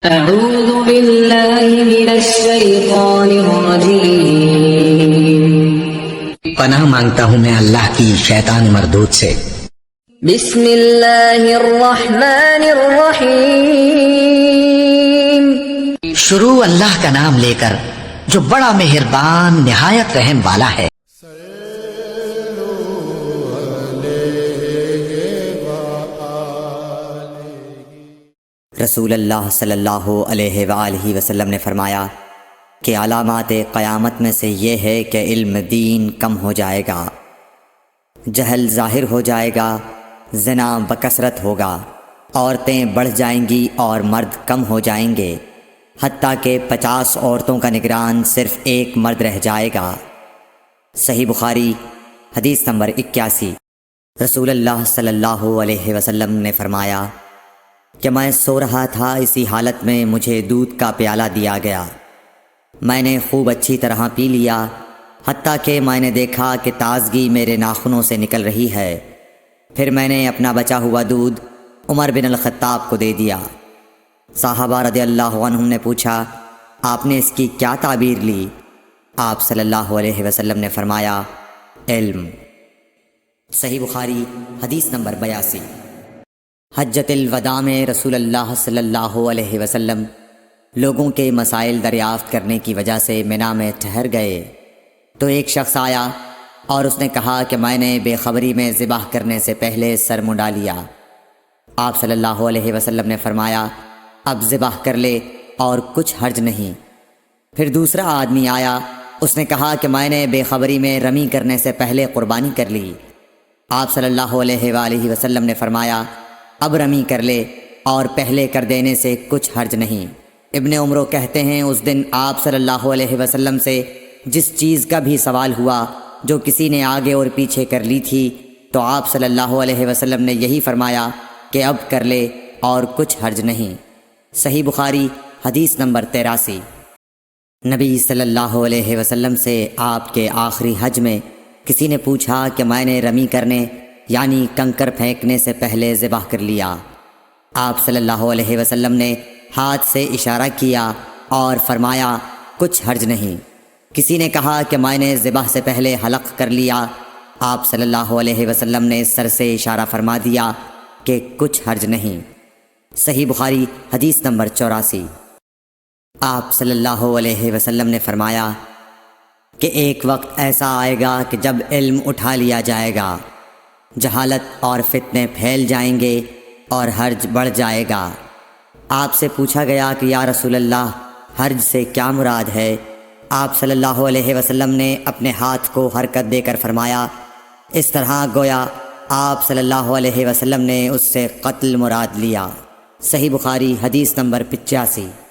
أعوذ بالله من الشيطان الرجيم پناہ مانگتا ہوں میں اللہ کی شیطان مردود سے۔ بسم اللہ الرحمن الرحیم شروع اللہ کا نام لے کر جو بڑا مہربان نہایت رحم والا ہے۔ رسول اللہ صلی اللہ علیہ وآلہ وسلم نے فرمایا کہ علامات قیامت میں سے یہ ہے کہ علم دین کم ہو جائے گا، جہل ظاہر ہو جائے گا، زنا بکثرت ہوگا، عورتیں بڑھ جائیں گی اور مرد کم ہو جائیں گے، حتیٰ کہ 50 عورتوں کا نگران صرف ایک مرد رہ جائے گا۔ صحیح بخاری حدیث نمبر 81۔ رسول اللہ صلی اللہ علیہ وسلم نے فرمایا کہ میں سو رہا تھا، اسی حالت میں مجھے دودھ کا پیالہ دیا گیا، میں نے خوب اچھی طرح پی لیا، حتیٰ کہ میں نے دیکھا کہ تازگی میرے ناخنوں سے نکل رہی ہے۔ پھر میں نے اپنا بچا ہوا دودھ عمر بن الخطاب کو دے دیا۔ صحابہ رضی اللہ عنہم نے پوچھا، آپ نے اس کی کیا تعبیر لی؟ آپ صلی اللہ علیہ وسلم نے فرمایا، علم۔ صحیح بخاری حدیث نمبر 82۔ حجۃ الوداع میں رسول اللہ صلی اللہ علیہ وسلم لوگوں کے مسائل دریافت کرنے کی وجہ سے منا میں ٹھہر گئے تو ایک شخص آیا اور اس نے کہا کہ میں نے بے خبری میں ذبح کرنے سے پہلے سر منڈا لیا۔ آپ صلی اللہ علیہ وسلم نے فرمایا، اب ذبح کر لے اور کچھ حرج نہیں۔ پھر دوسرا آدمی آیا، اس نے کہا کہ میں نے بے خبری میں رمی کرنے سے پہلے قربانی کر لی۔ آپ صلی اللہ علیہ وآلہ وسلم نے فرمایا، اب رمی کر لے اور پہلے کر دینے سے کچھ حرج نہیں۔ ابن عمرو کہتے ہیں اس دن آپ صلی اللہ علیہ وسلم سے جس چیز کا بھی سوال ہوا جو کسی نے آگے اور پیچھے کر لی تھی تو آپ صلی اللہ علیہ وسلم نے یہی فرمایا کہ اب کر لے اور کچھ حرج نہیں۔ صحیح بخاری حدیث نمبر 83۔ نبی صلی اللہ علیہ وسلم سے آپ کے آخری حج میں کسی نے پوچھا کہ میں نے رمی کرنے یعنی کنکر پھینکنے سے پہلے ذبح کر لیا۔ آپ صلی اللہ علیہ وسلم نے ہاتھ سے اشارہ کیا اور فرمایا، کچھ حرج نہیں۔ کسی نے کہا کہ میں نے ذبح سے پہلے حلق کر لیا۔ آپ صلی اللہ علیہ وسلم نے سر سے اشارہ فرما دیا کہ کچھ حرج نہیں۔ صحیح بخاری حدیث نمبر 84۔ آپ صلی اللہ علیہ وسلم نے فرمایا کہ ایک وقت ایسا آئے گا کہ جب علم اٹھا لیا جائے گا، جہالت اور فتنے پھیل جائیں گے اور حرج بڑھ جائے گا۔ آپ سے پوچھا گیا کہ یا رسول اللہ، حرج سے کیا مراد ہے؟ آپ صلی اللہ علیہ وسلم نے اپنے ہاتھ کو حرکت دے کر فرمایا، اس طرح گویا آپ صلی اللہ علیہ وسلم نے اس سے قتل مراد لیا۔ صحیح بخاری حدیث نمبر 85۔